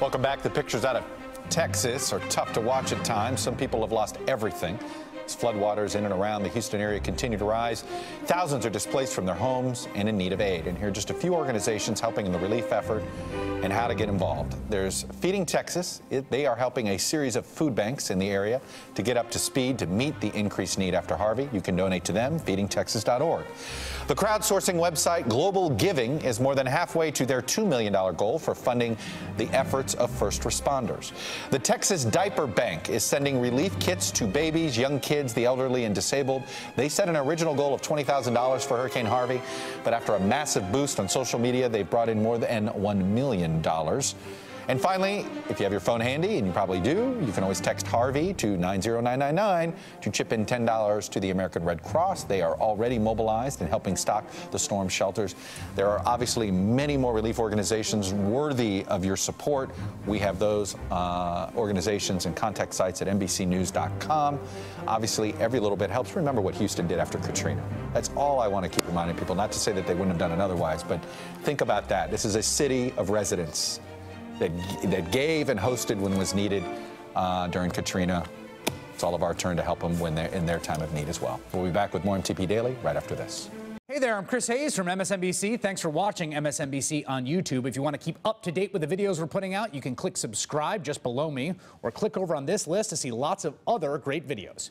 Welcome back. The pictures out of Texas are tough to watch at times. Some people have lost everything. As floodwaters in and around the Houston area continue to rise, thousands are displaced from their homes and in need of aid. And here are just a few organizations helping in the relief effort and how to get involved. There's Feeding Texas. They are helping a series of food banks in the area to get up to speed to meet the increased need after Harvey. You can donate to them, feedingtexas.org. The crowdsourcing website Global Giving is more than halfway to their $2 million goal for funding the efforts of first responders. The Texas Diaper Bank is sending relief kits to babies, young kids, the elderly, and disabled. They set an original goal of $20,000 for Hurricane Harvey, but after a massive boost on social media, they've brought in more than $1 million. And finally, if you have your phone handy, and you probably do, you can always text Harvey to 90999 to chip in $10 to the American Red Cross. They are already mobilized and helping stock the storm shelters. There are obviously many more relief organizations worthy of your support. We have those organizations and contact sites at NBCnews.com. Obviously, every little bit helps. Remember what Houston did after Katrina. That's all I want to keep reminding people, not to say that they wouldn't have done it otherwise, but think about that. This is a city of residents that gave and hosted when was needed during Katrina. It's all of our turn to help them when they're in their time of need as well. We'll be back with more MTP Daily right after this. Hey there, I'm Chris Hayes from MSNBC. Thanks for watching MSNBC on YouTube. If you want to keep up to date with the videos we're putting out, you can click subscribe just below me or click over on this list to see lots of other great videos.